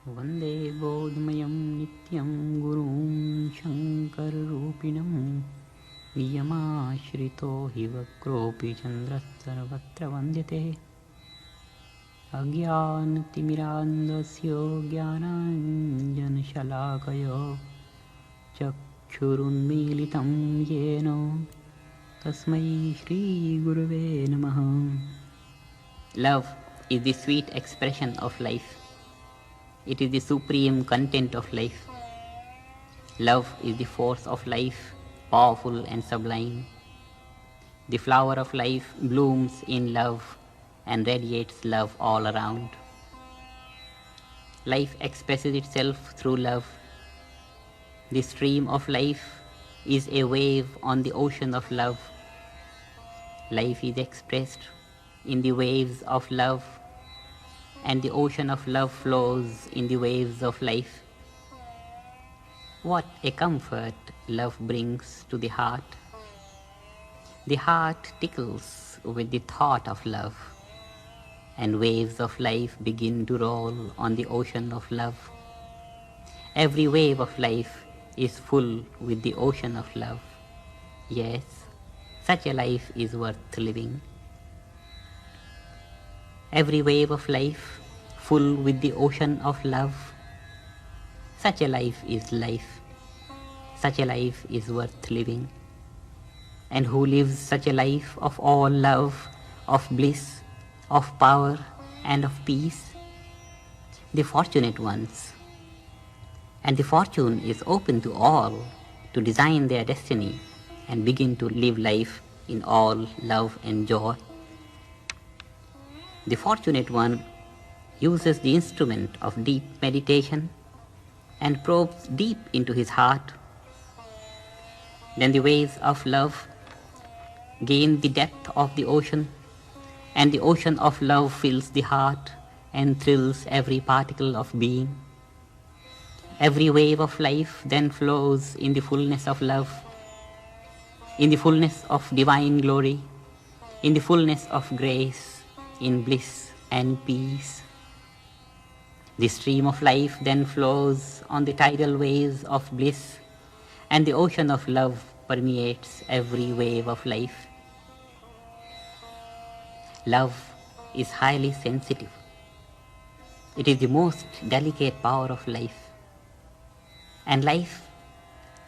वन्दे बोधमयं नित्यं गुरुं शङ्कररूपिणं नियमाश्रितो हि वक्रोऽपि चन्द्रस्सर्वत्र वन्द्यते अज्ञानतिमिरान्धस्य ज्ञानाञ्जनशलाकया चक्षुरुन्मीलितं येन तस्मै श्रीगुरवे नमः. Love is the sweet expression of life. It is the supreme content of life. Love is the force of life, powerful and sublime. The flower of life blooms in love and radiates love all around. Life expresses itself through love. The stream of life is a wave on the ocean of love. Life is expressed in the waves of love, and the ocean of love flows in the waves of life. What a comfort love brings to the heart. The heart tickles with the thought of love, and waves of life begin to roll on the ocean of love. Every wave of life is full with the ocean of love. Yes, such a life is worth living. Every wave of life full with the ocean of love. Such a life is life. Such a life is worth living. And who lives such a life of all love, of bliss, of power and of peace? The fortunate ones. And the fortune is open to all to design their destiny and begin to live life in all love and joy. The fortunate one uses the instrument of deep meditation and probes deep into his heart. Then the waves of love gain the depth of the ocean, and the ocean of love fills the heart and thrills every particle of being. Every wave of life then flows in the fullness of love, in the fullness of divine glory, in the fullness of grace, in bliss and peace. The stream of life then flows on the tidal waves of bliss, and the ocean of love permeates every wave of life. Love is highly sensitive. It is the most delicate power of life, and life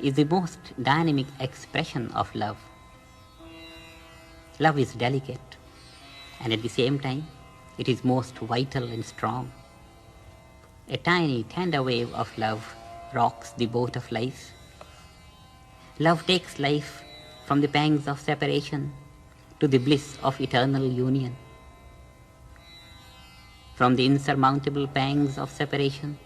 is the most dynamic expression of love. Love is delicate, and at the same time, it is most vital and strong. A tiny, tender wave of love rocks the boat of life. Love takes life from the pangs of separation to the bliss of eternal union. From the insurmountable pangs of separation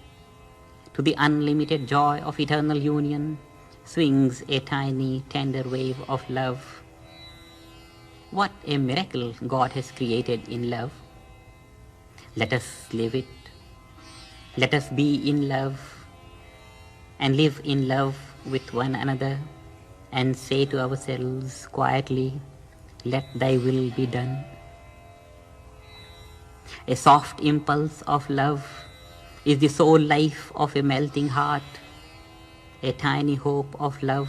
to the unlimited joy of eternal union swings a tiny, tender wave of love. What a miracle God has created in love. Let us live it. Let us be in love and live in love with one another and say to ourselves quietly, let thy will be done. A soft impulse of love is the soul life of a melting heart. A tiny hope of love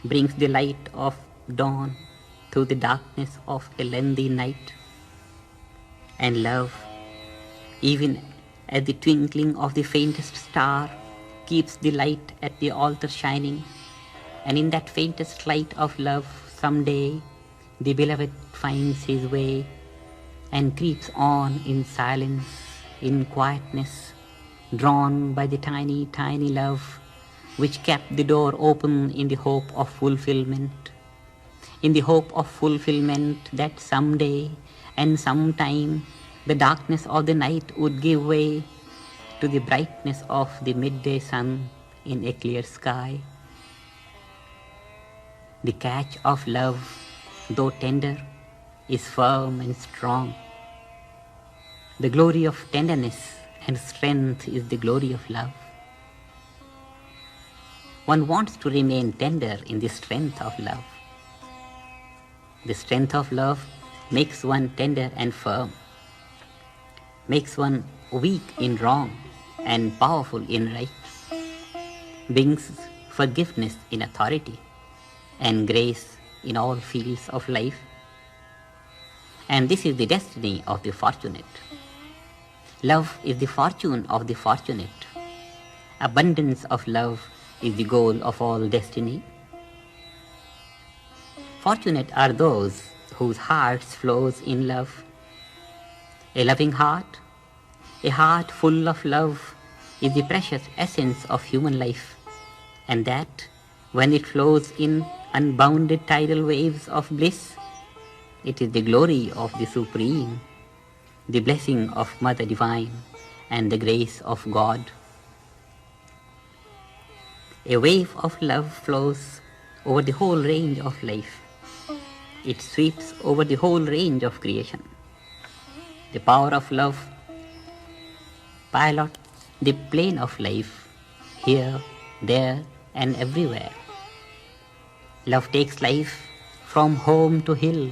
brings the light of dawn through the darkness of a lengthy night. And love, even as the twinkling of the faintest star, keeps the light at the altar shining. And in that faintest light of love, someday the beloved finds his way and creeps on in silence, in quietness, drawn by the tiny, tiny love which kept the door open in the hope of fulfillment. In the hope of fulfillment that someday and sometime the darkness of the night would give way to the brightness of the midday sun in a clear sky. The catch of love, though tender, is firm and strong. The glory of tenderness and strength is the glory of love. One wants to remain tender in the strength of love. The strength of love makes one tender and firm, makes one weak in wrong, and powerful in right, brings forgiveness in authority, and grace in all fields of life. And this is the destiny of the fortunate. Love is the fortune of the fortunate. Abundance of love is the goal of all destiny. Fortunate are those whose hearts flows in love. A loving heart, a heart full of love, is the precious essence of human life, and that, when it flows in unbounded tidal waves of bliss, it is the glory of the Supreme, the blessing of Mother Divine, and the grace of God. A wave of love flows over the whole range of life. It sweeps over the whole range of creation. The power of love pilots the plane of life, here, there, and everywhere. Love takes life from home to hill,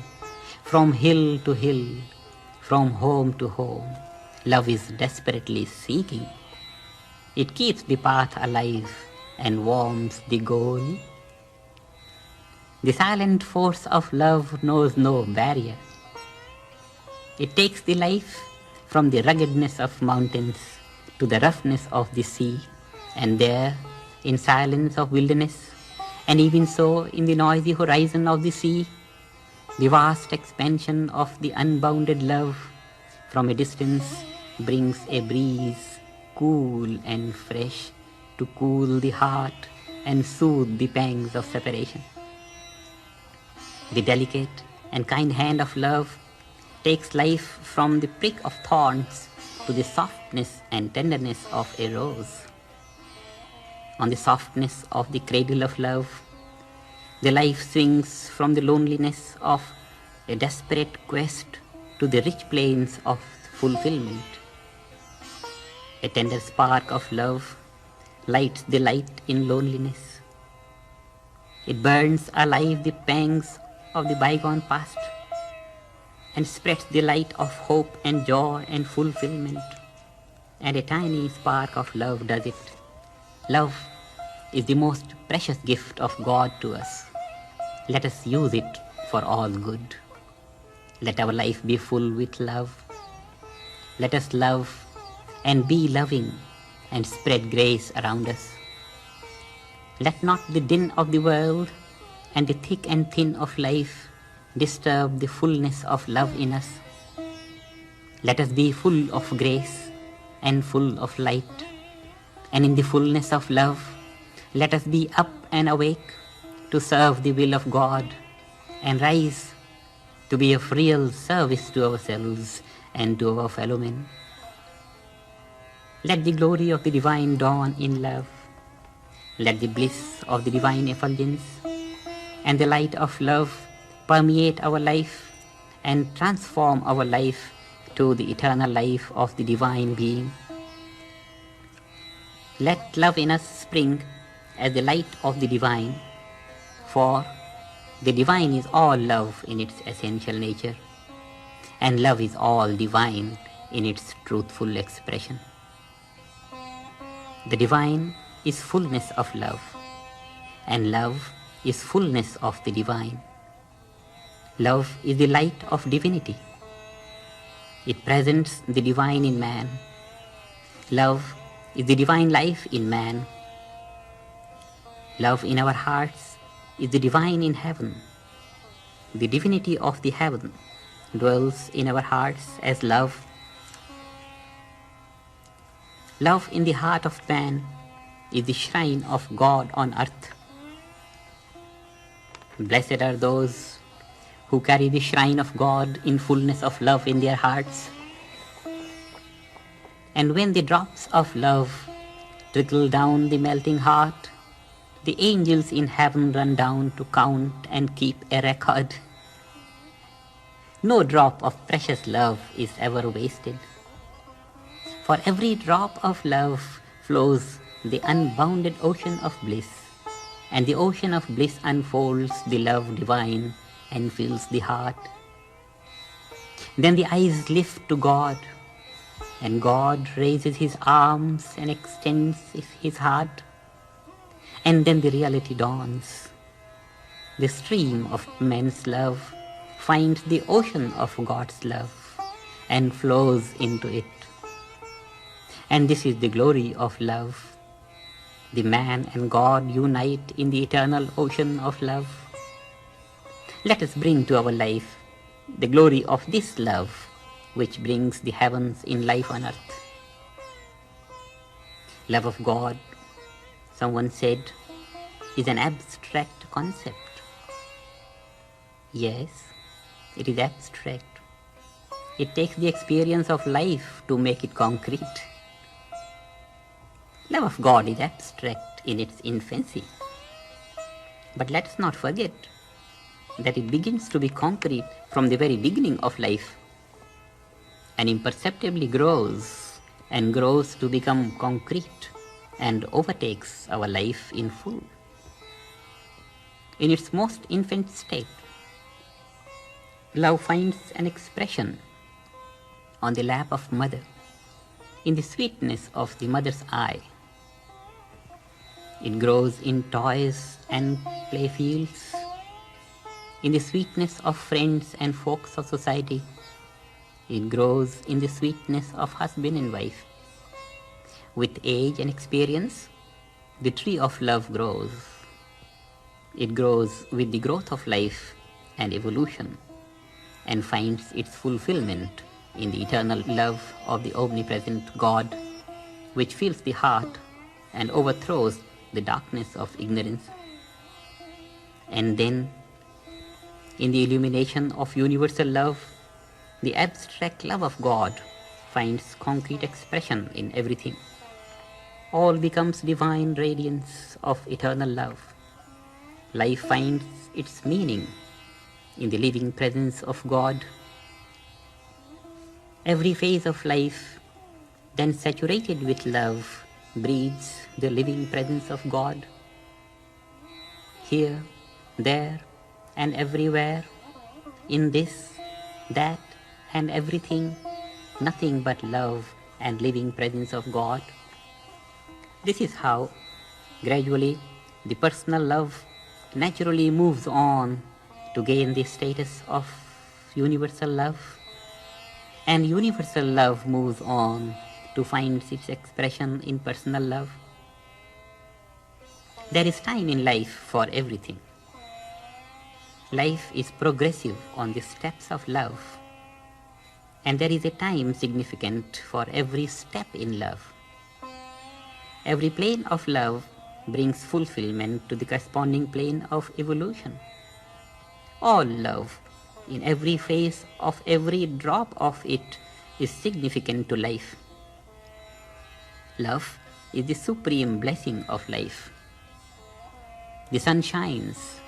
from hill to hill, from home to home. Love is desperately seeking. It keeps the path alive and warms the goal. The silent force of love knows no barrier. It takes the life from the ruggedness of mountains to the roughness of the sea, and there, in silence of wilderness, and even so in the noisy horizon of the sea, the vast expansion of the unbounded love from a distance brings a breeze, cool and fresh, to cool the heart and soothe the pangs of separation. The delicate and kind hand of love takes life from the prick of thorns to the softness and tenderness of a rose. On the softness of the cradle of love, the life swings from the loneliness of a desperate quest to the rich plains of fulfillment. A tender spark of love lights the light in loneliness. It burns alive the pangs of the bygone past and spreads the light of hope and joy and fulfillment. And a tiny spark of love does it. Love is the most precious gift of God to us. Let us use it for all good. Let our life be full with love. Let us love and be loving and spread grace around us. Let not the din of the world and the thick and thin of life disturb the fullness of love in us. Let us be full of grace and full of light, and in the fullness of love, let us be up and awake to serve the will of God and rise to be of real service to ourselves and to our fellow men. Let the glory of the divine dawn in love. Let the bliss of the divine effulgence and the light of love permeate our life and transform our life to the eternal life of the divine being. Let love in us spring as the light of the divine, for the divine is all love in its essential nature, and love is all divine in its truthful expression. The divine is fullness of love, and love is fullness of the divine. Love is the light of divinity. It presents the divine in man. Love is the divine life in man. Love in our hearts is the divine in heaven. The divinity of the heaven dwells in our hearts as love. Love in the heart of man is the shrine of God on earth. Blessed are those who carry the shrine of God in fullness of love in their hearts. And when the drops of love trickle down the melting heart, the angels in heaven run down to count and keep a record. No drop of precious love is ever wasted. For every drop of love flows the unbounded ocean of bliss, and the ocean of bliss unfolds the love divine and fills the heart. Then the eyes lift to God, and God raises his arms and extends his heart, and then the reality dawns. The stream of man's love finds the ocean of God's love and flows into it. And this is the glory of love. The man and God unite in the eternal ocean of love. Let us bring to our life the glory of this love, which brings the heavens in life on earth. Love of God, someone said, is an abstract concept. Yes, it is abstract. It takes the experience of life to make it concrete. Love of God is abstract in its infancy. But let's not forget that it begins to be concrete from the very beginning of life, and imperceptibly grows and grows to become concrete and overtakes our life in full. In its most infant state, love finds an expression on the lap of mother, in the sweetness of the mother's eye. It grows in toys and playfields, in the sweetness of friends and folks of society. It grows in the sweetness of husband and wife. With age and experience, the tree of love grows. It grows with the growth of life and evolution, and finds its fulfillment in the eternal love of the omnipresent God, which fills the heart and overthrows the darkness of ignorance. And then, in the illumination of universal love, the abstract love of God finds concrete expression in everything. All becomes divine radiance of eternal love. Life finds its meaning in the living presence of God. Every phase of life, then saturated with love, breathes the living presence of God. Here, there, and everywhere, in this, that, and everything, nothing but love and living presence of God. This is how, gradually, the personal love naturally moves on to gain the status of universal love, and universal love moves on to find its expression in personal love. There is time in life for everything. Life is progressive on the steps of love, and there is a time significant for every step in love. Every plane of love brings fulfillment to the corresponding plane of evolution. All love, in every phase of every drop of it, is significant to life. Love is the supreme blessing of life. The sun shines,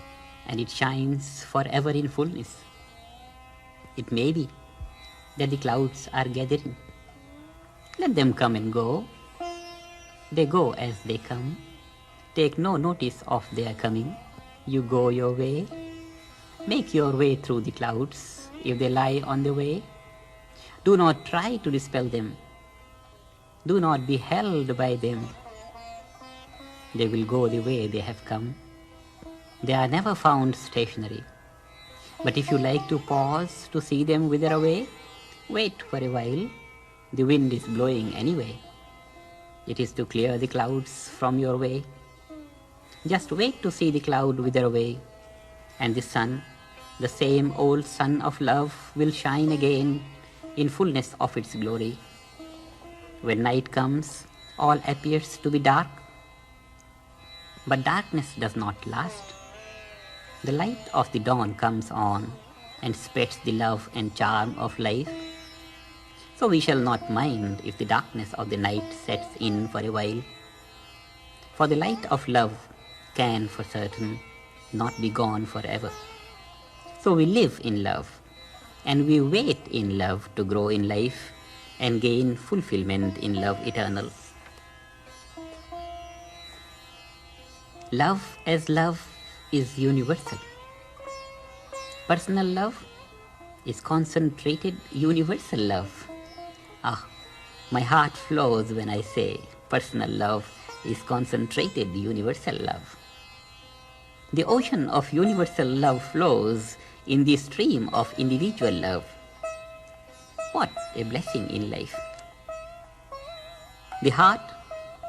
and it shines forever in fullness. It may be that the clouds are gathering. Let them come and go. They go as they come. Take no notice of their coming. You go your way. Make your way through the clouds if they lie on the way. Do not try to dispel them. Do not be held by them. They will go the way they have come. They are never found stationary. But if you like to pause to see them wither away, wait for a while. The wind is blowing anyway. It is to clear the clouds from your way. Just wait to see the cloud wither away, and the sun, the same old sun of love, will shine again in fullness of its glory. When night comes, all appears to be dark. But darkness does not last. The light of the dawn comes on and spreads the love and charm of life. So we shall not mind if the darkness of the night sets in for a while. For the light of love can, for certain, not be gone forever. So we live in love, and we wait in love to grow in life and gain fulfillment in love eternal. Love as love is universal. Personal love is concentrated universal love. Ah, My heart flows when I say personal love is concentrated universal love. The ocean of universal love flows in the stream of individual love. What a blessing in life. The heart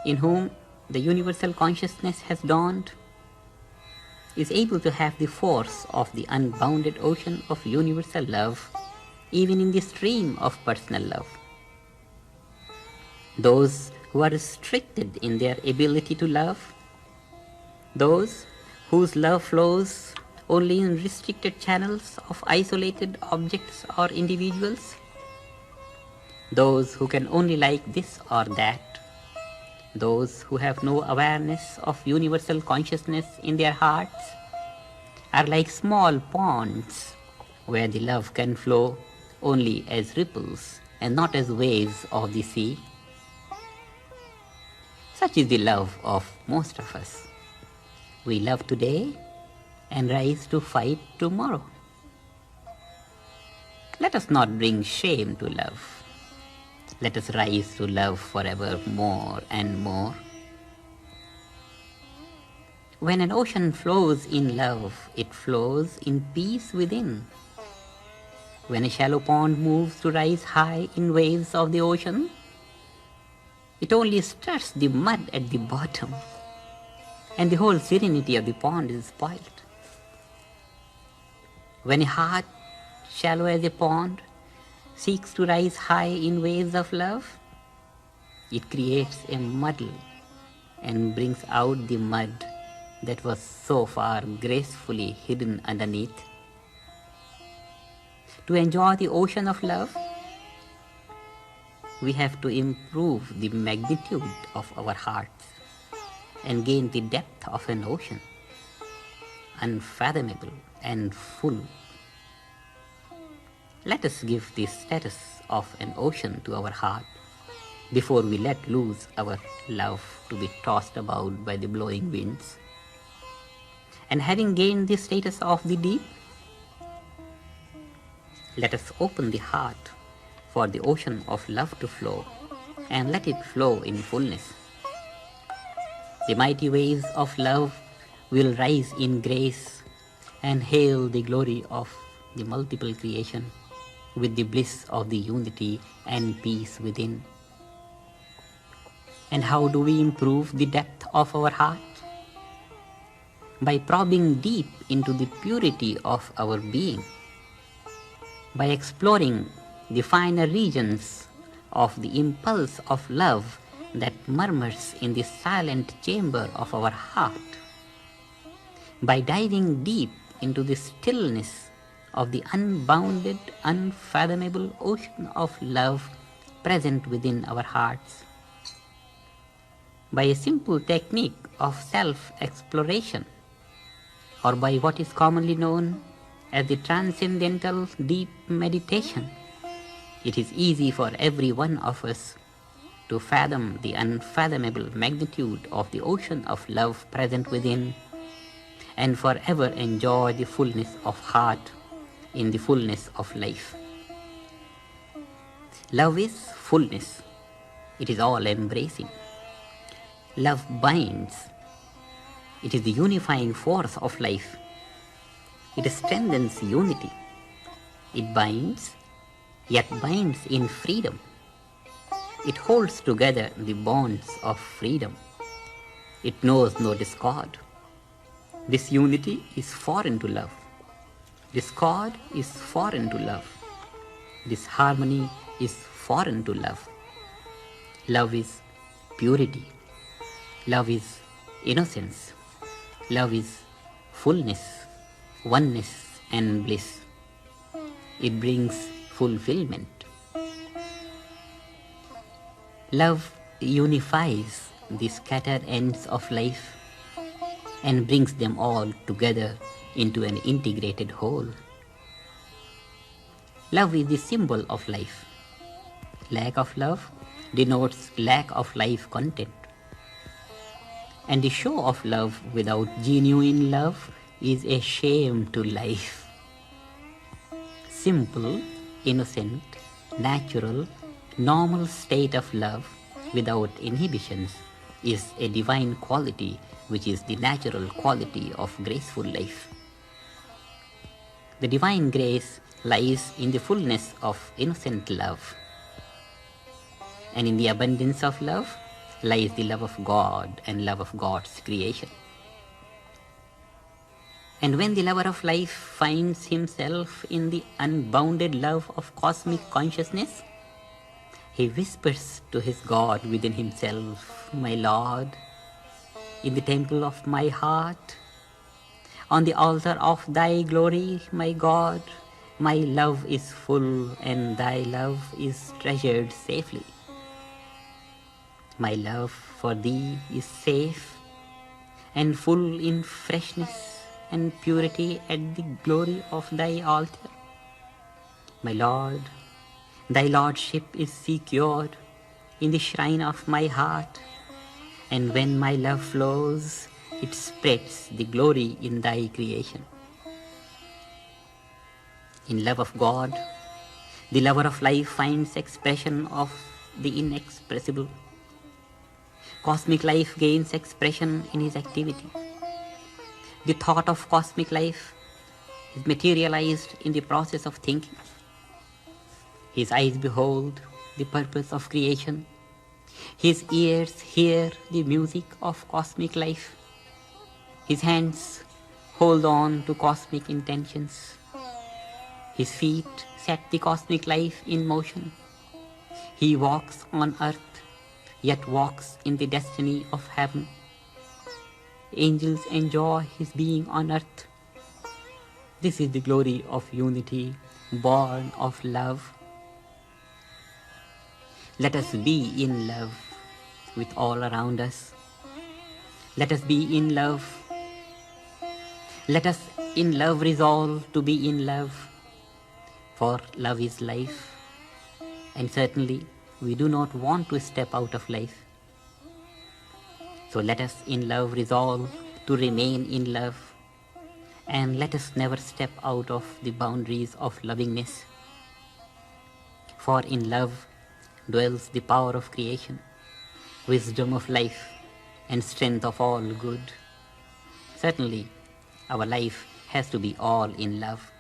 in whom the universal consciousness has dawned is able to have the force of the unbounded ocean of universal love even in the stream of personal love. Those who are restricted in their ability to love, those whose love flows only in restricted channels of isolated objects or individuals, those who can only like this or that, those who have no awareness of universal consciousness in their hearts, are like small ponds where the love can flow only as ripples and not as waves of the sea. Such is the love of most of us. We love today and rise to fight tomorrow. Let us not bring shame to love. Let us rise to love forever more and more. When an ocean flows in love, it flows in peace within. When a shallow pond moves to rise high in waves of the ocean, it only stirs the mud at the bottom, and the whole serenity of the pond is spoiled. When a heart, shallow as a pond, seeks to rise high in waves of love, it creates a muddle and brings out the mud that was so far gracefully hidden underneath. To enjoy the ocean of love, we have to improve the magnitude of our hearts and gain the depth of an ocean, unfathomable and full. Let us give the status of an ocean to our heart before we let loose our love to be tossed about by the blowing winds. And having gained the status of the deep, let us open the heart for the ocean of love to flow and let it flow in fullness. The mighty waves of love will rise in grace and hail the glory of the multiple creation with the bliss of the unity and peace within. And how do we improve the depth of our heart? By probing deep into the purity of our being, by exploring the finer regions of the impulse of love that murmurs in the silent chamber of our heart, by diving deep into the stillness of the unbounded, unfathomable ocean of love present within our hearts, by a simple technique of self-exploration, or by what is commonly known as the transcendental deep meditation, it is easy for every one of us to fathom the unfathomable magnitude of the ocean of love present within and forever enjoy the fullness of heart in the fullness of life. Love is fullness. It is all embracing. Love binds. It is the unifying force of life. It strengthens unity. It binds, yet binds in freedom. It holds together the bonds of freedom. It knows no discord. This unity is foreign to love. Discord is foreign to love. Disharmony is foreign to love. Love is purity. Love is innocence. Love is fullness, oneness and bliss. It brings fulfillment. Love unifies the scattered ends of life and brings them all together into an integrated whole. Love is the symbol of life. Lack of love denotes lack of life content. And the show of love without genuine love is a shame to life. Simple, innocent, natural, normal state of love without inhibitions is a divine quality which is the natural quality of graceful life. The divine grace lies in the fullness of innocent love. And in the abundance of love lies the love of God and love of God's creation. And when the lover of life finds himself in the unbounded love of cosmic consciousness, he whispers to his God within himself, "My Lord, in the temple of my heart, on the altar of thy glory, my God, my love is full and thy love is treasured safely. My love for thee is safe and full in freshness and purity at the glory of thy altar. My Lord, thy lordship is secured in the shrine of my heart, and when my love flows, it spreads the glory in thy creation." In love of God, the lover of life finds expression of the inexpressible. Cosmic life gains expression in his activity. The thought of cosmic life is materialized in the process of thinking. His eyes behold the purpose of creation. His ears hear the music of cosmic life. His hands hold on to cosmic intentions. His feet set the cosmic life in motion. He walks on earth, yet walks in the destiny of heaven. Angels enjoy his being on earth. This is the glory of unity, born of love. Let us be in love with all around us. Let us be in love. Let us in love resolve to be in love, for love is life, and certainly we do not want to step out of life. So let us in love resolve to remain in love, and let us never step out of the boundaries of lovingness. For in love dwells the power of creation, wisdom of life, and strength of all good. Certainly, our life has to be all in love.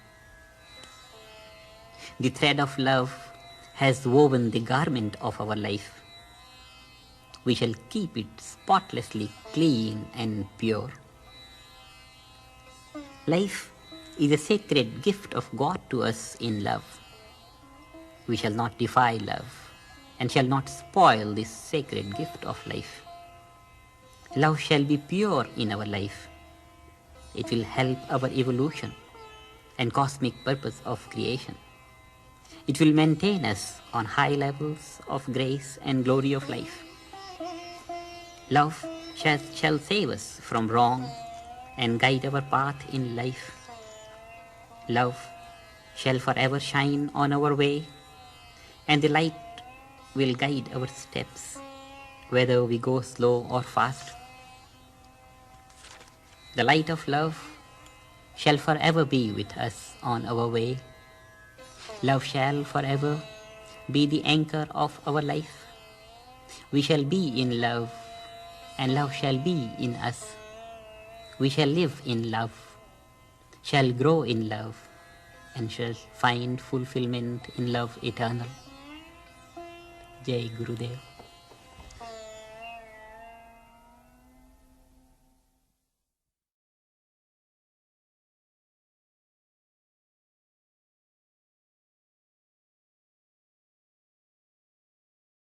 The thread of love has woven the garment of our life. We shall keep it spotlessly clean and pure. Life is a sacred gift of God to us in love. We shall not defy love and shall not spoil this sacred gift of life. Love shall be pure in our life. It will help our evolution and cosmic purpose of creation. It will maintain us on high levels of grace and glory of life. Love shall save us from wrong and guide our path in life. Love shall forever shine on our way, and the light will guide our steps, whether we go slow or fast. The light of love shall forever be with us on our way. Love shall forever be the anchor of our life. We shall be in love, and love shall be in us. We shall live in love, shall grow in love, and shall find fulfillment in love eternal. Jai Gurudev.